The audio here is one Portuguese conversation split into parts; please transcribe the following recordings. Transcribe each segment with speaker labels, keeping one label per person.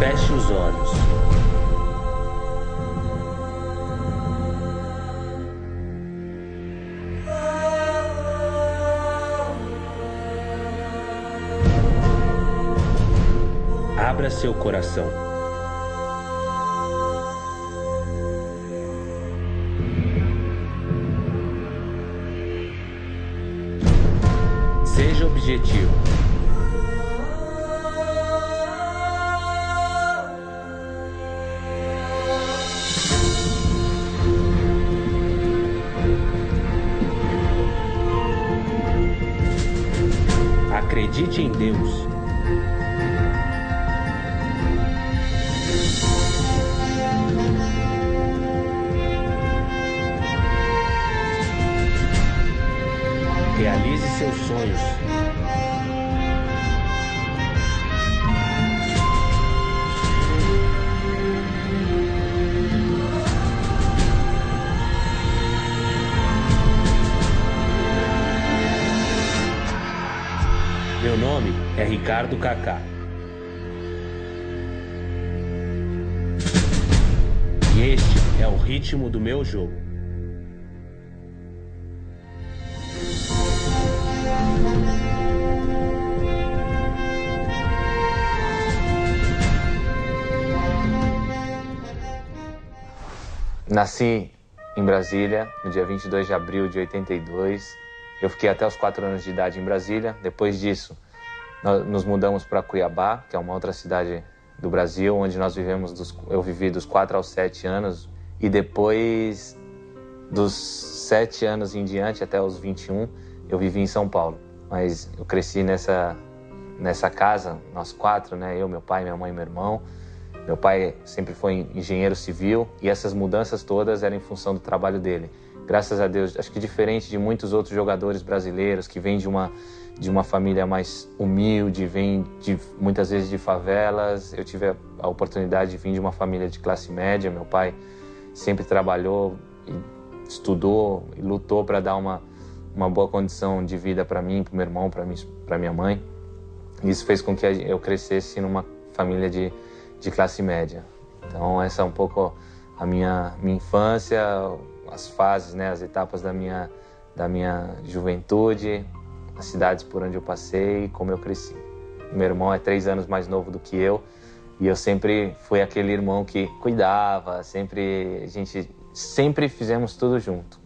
Speaker 1: Feche os olhos. Abra seu coração. Seja objetivo. Acredite em Deus. Realize seus sonhos. Meu nome é Ricardo Kaká. E este é o ritmo do meu jogo. Nasci em Brasília, no dia 22 de abril de 82. Eu fiquei até os 4 anos de idade em Brasília. Depois disso, nós nos mudamos para Cuiabá, que é uma outra cidade do Brasil, onde eu vivi dos 4 aos 7 anos. E depois dos 7 anos em diante, até os 21, eu vivi em São Paulo. Mas eu cresci nessa casa, nós 4, né? Eu, meu pai, minha mãe e meu irmão. Meu pai sempre foi engenheiro civil e essas mudanças todas eram em função do trabalho dele. Graças a Deus, acho que diferente de muitos outros jogadores brasileiros que vêm de uma família mais humilde, vêm muitas vezes de favelas, eu tive a oportunidade de vir de uma família de classe média. Meu pai sempre trabalhou, estudou e lutou para dar uma boa condição de vida para mim, para o meu irmão, para minha mãe. Isso fez com que eu crescesse numa família de classe média. Então essa é um pouco a minha infância, as fases, né, as etapas da minha juventude, as cidades por onde eu passei e como eu cresci. Meu irmão é 3 anos mais novo do que eu e eu sempre fui aquele irmão que cuidava, a gente sempre fizemos tudo junto.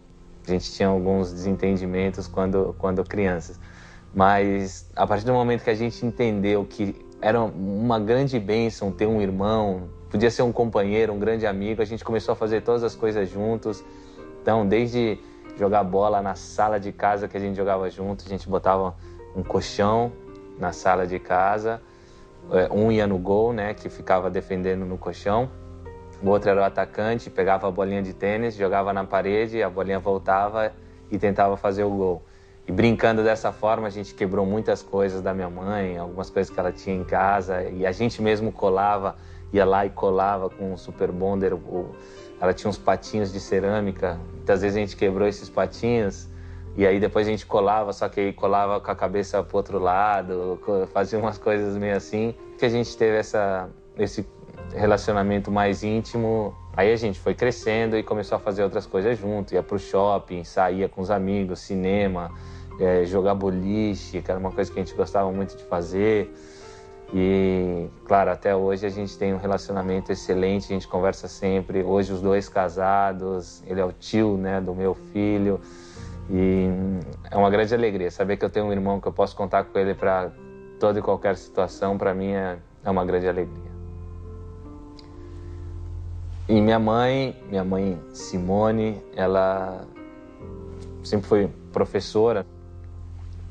Speaker 1: A gente tinha alguns desentendimentos quando crianças, mas a partir do momento que a gente entendeu que era uma grande bênção ter um irmão, podia ser um companheiro, um grande amigo, a gente começou a fazer todas as coisas juntos. Então, desde jogar bola na sala de casa que a gente jogava junto, a gente botava um colchão na sala de casa, um ia no gol, né, que ficava defendendo no colchão, o outro era o atacante, pegava a bolinha de tênis, jogava na parede, a bolinha voltava e tentava fazer o gol. E brincando dessa forma, a gente quebrou muitas coisas da minha mãe, algumas coisas que ela tinha em casa, e a gente mesmo ia lá e colava com um Super Bonder. Ela tinha uns patinhos de cerâmica, muitas vezes a gente quebrou esses patinhos, e aí depois a gente colava, só que aí colava com a cabeça pro outro lado, fazia umas coisas meio assim, que a gente teve esse relacionamento mais íntimo. Aí a gente foi crescendo e começou a fazer outras coisas junto, ia pro shopping, saía com os amigos, cinema, jogar boliche, que era uma coisa que a gente gostava muito de fazer. E, claro, até hoje a gente tem um relacionamento excelente, a gente conversa sempre. Hoje os 2 casados, ele é o tio, né, do meu filho. E é uma grande alegria saber que eu tenho um irmão que eu posso contar com ele para toda e qualquer situação. Para mim é uma grande alegria. E minha mãe Simone, ela sempre foi professora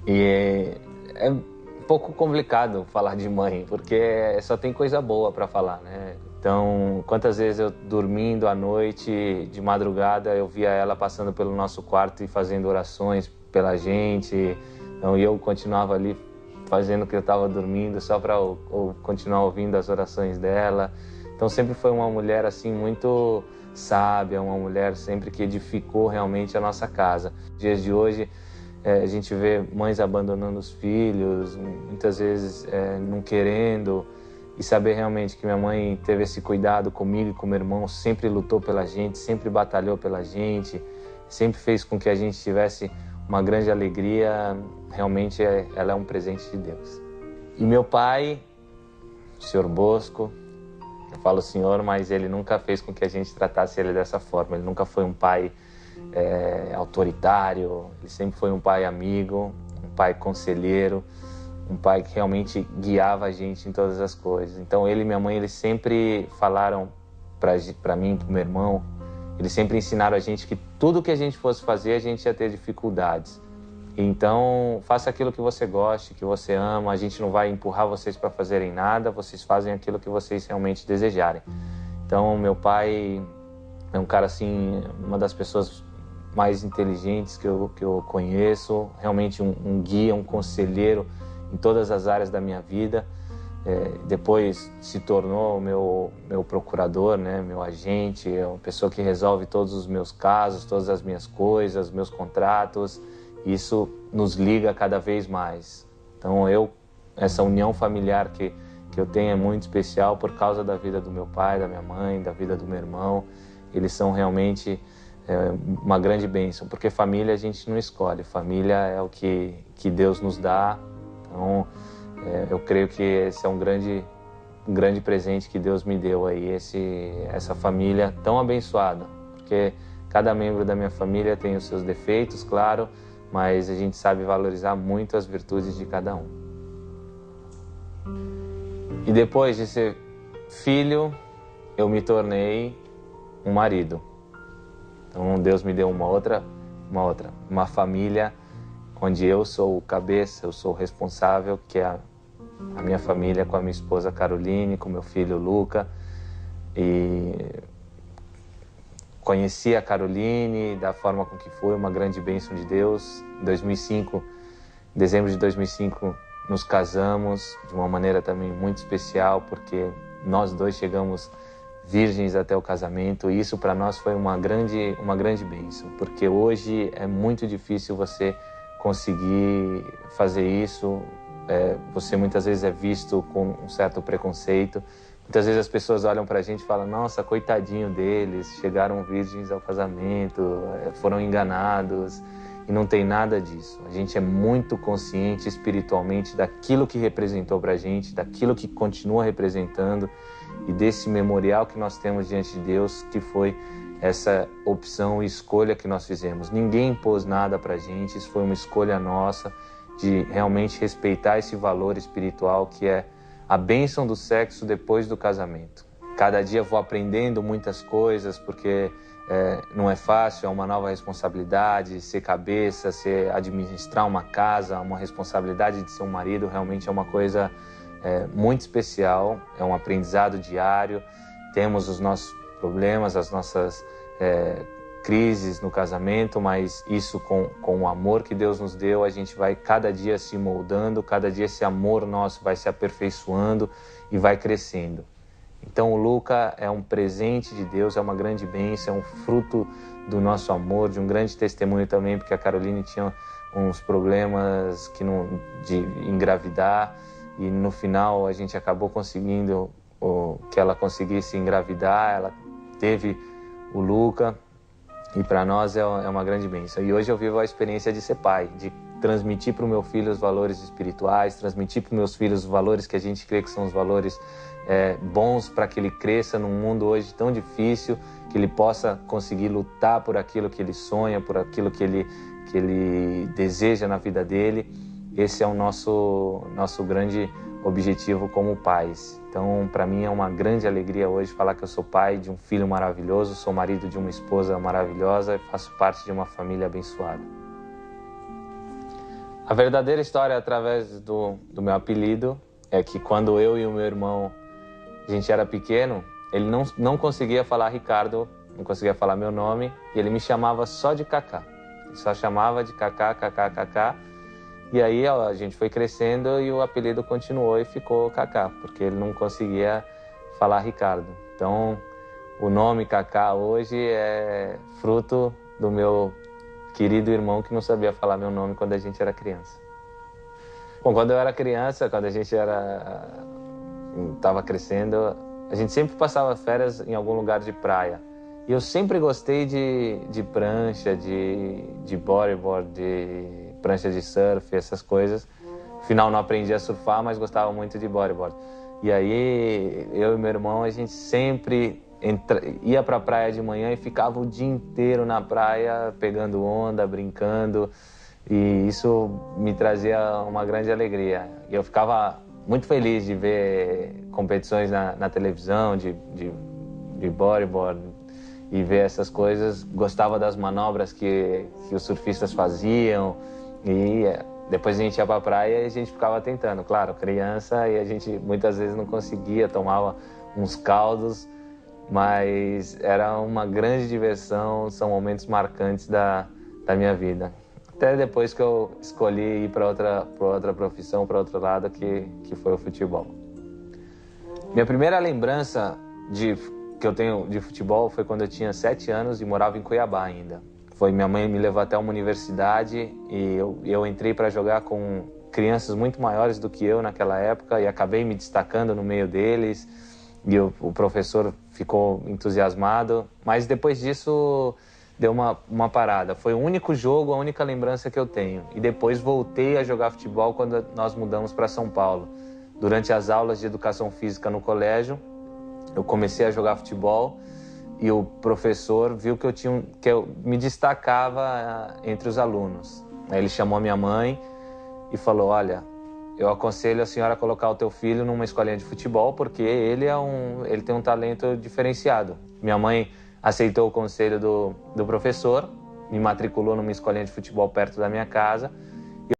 Speaker 1: e é um pouco complicado falar de mãe, porque só tem coisa boa para falar, né? Então, quantas vezes eu dormindo à noite, de madrugada, eu via ela passando pelo nosso quarto e fazendo orações pela gente. Então, eu continuava ali fazendo o que eu estava dormindo só para continuar ouvindo as orações dela. Então sempre foi uma mulher assim muito sábia, uma mulher sempre que edificou realmente a nossa casa. Nos dias de hoje a gente vê mães abandonando os filhos, muitas vezes não querendo, e saber realmente que minha mãe teve esse cuidado comigo e com meu irmão, sempre lutou pela gente, sempre batalhou pela gente, sempre fez com que a gente tivesse uma grande alegria. Realmente ela é um presente de Deus. E meu pai, o senhor Bosco, eu falo senhor, mas ele nunca fez com que a gente tratasse ele dessa forma. Ele nunca foi um pai autoritário, ele sempre foi um pai amigo, um pai conselheiro, um pai que realmente guiava a gente em todas as coisas. Então ele e minha mãe, eles sempre falaram para mim, para o meu irmão, eles sempre ensinaram a gente que tudo que a gente fosse fazer, a gente ia ter dificuldades. Então, faça aquilo que você goste, que você ama. A gente não vai empurrar vocês para fazerem nada, vocês fazem aquilo que vocês realmente desejarem. Então, meu pai é um cara, assim, uma das pessoas mais inteligentes que eu conheço. Realmente um guia, um conselheiro em todas as áreas da minha vida. Depois se tornou meu procurador, né? Meu agente, é uma pessoa que resolve todos os meus casos, todas as minhas coisas, meus contratos. Isso nos liga cada vez mais. Então essa união familiar que eu tenho é muito especial por causa da vida do meu pai, da minha mãe, da vida do meu irmão. Eles são realmente uma grande bênção, porque família a gente não escolhe, família é o que Deus nos dá. Então eu creio que esse é um grande presente que Deus me deu aí, essa família tão abençoada, porque cada membro da minha família tem os seus defeitos, claro, mas a gente sabe valorizar muito as virtudes de cada um. E depois de ser filho, eu me tornei um marido. Então Deus me deu uma família onde eu sou o cabeça, eu sou o responsável, que é a minha família, com a minha esposa Caroline, com meu filho Luca. E conheci a Caroline da forma com que foi, uma grande bênção de Deus. Em 2005, em dezembro de 2005, nos casamos de uma maneira também muito especial, porque nós dois chegamos virgens até o casamento, e isso para nós foi uma grande bênção, porque hoje é muito difícil você conseguir fazer isso. Você muitas vezes é visto com um certo preconceito. Muitas vezes as pessoas olham pra gente e falam: nossa, coitadinho deles, chegaram virgens ao casamento, foram enganados. E não tem nada disso. A gente é muito consciente espiritualmente daquilo que representou pra gente, daquilo que continua representando e desse memorial que nós temos diante de Deus, que foi essa opção e escolha que nós fizemos. Ninguém impôs nada pra gente, isso foi uma escolha nossa de realmente respeitar esse valor espiritual que é a bênção do sexo depois do casamento. Cada dia eu vou aprendendo muitas coisas, porque não é fácil, é uma nova responsabilidade, ser cabeça, administrar uma casa, uma responsabilidade de ser um marido, realmente é uma coisa muito especial, é um aprendizado diário. Temos os nossos problemas, as nossas crises no casamento, mas isso com o amor que Deus nos deu, a gente vai cada dia se moldando, cada dia esse amor nosso vai se aperfeiçoando e vai crescendo. Então o Luca é um presente de Deus, é uma grande bênção, é um fruto do nosso amor, de um grande testemunho também, porque a Caroline tinha uns problemas de engravidar, e no final a gente acabou conseguindo que ela conseguisse engravidar. Ela teve o Luca, e para nós é uma grande bênção. E hoje eu vivo a experiência de ser pai, de transmitir para o meu filho os valores espirituais, transmitir para os meus filhos os valores que a gente crê que são os valores bons, para que ele cresça num mundo hoje tão difícil, que ele possa conseguir lutar por aquilo que ele sonha, por aquilo que ele deseja na vida dele. Esse é o nosso grande objetivo como pais. Então, para mim é uma grande alegria hoje falar que eu sou pai de um filho maravilhoso, sou marido de uma esposa maravilhosa e faço parte de uma família abençoada. A verdadeira história através do meu apelido é que quando eu e o meu irmão, a gente era pequeno, ele não conseguia falar Ricardo, não conseguia falar meu nome, e ele me chamava só de Cacá. Ele só chamava de Cacá, Cacá, Cacá. E aí a gente foi crescendo e o apelido continuou e ficou Cacá, porque ele não conseguia falar Ricardo. Então, o nome Cacá hoje é fruto do meu querido irmão que não sabia falar meu nome quando a gente era criança. Bom, quando eu era criança, quando a gente era estava crescendo, a gente sempre passava férias em algum lugar de praia. E eu sempre gostei de prancha, de bodyboard, de prancha de surf, essas coisas. Afinal, não aprendi a surfar, mas gostava muito de bodyboard. E aí, eu e meu irmão, a gente sempre ia para a praia de manhã e ficava o dia inteiro na praia, pegando onda, brincando. E isso me trazia uma grande alegria. E eu ficava muito feliz de ver competições na televisão, de bodyboard, e ver essas coisas. Gostava das manobras que os surfistas faziam. E depois a gente ia para a praia e a gente ficava tentando. Claro, criança, e a gente muitas vezes não conseguia, tomava uns caldos, mas era uma grande diversão, são momentos marcantes da minha vida. Até depois que eu escolhi ir para outra profissão, para outro lado, que foi o futebol. Minha primeira lembrança que eu tenho de futebol foi quando eu tinha 7 anos e morava em Cuiabá ainda. Minha mãe me levou até uma universidade e eu entrei para jogar com crianças muito maiores do que eu naquela época e acabei me destacando no meio deles. E o professor ficou entusiasmado, mas depois disso deu uma parada. Foi o único jogo, a única lembrança que eu tenho. E depois voltei a jogar futebol quando nós mudamos para São Paulo. Durante as aulas de educação física no colégio, eu comecei a jogar futebol e o professor viu que eu me destacava entre os alunos. Aí ele chamou a minha mãe e falou: olha, eu aconselho a senhora a colocar o teu filho numa escolinha de futebol porque ele tem um talento diferenciado. Minha mãe aceitou o conselho do professor, me matriculou numa escolinha de futebol perto da minha casa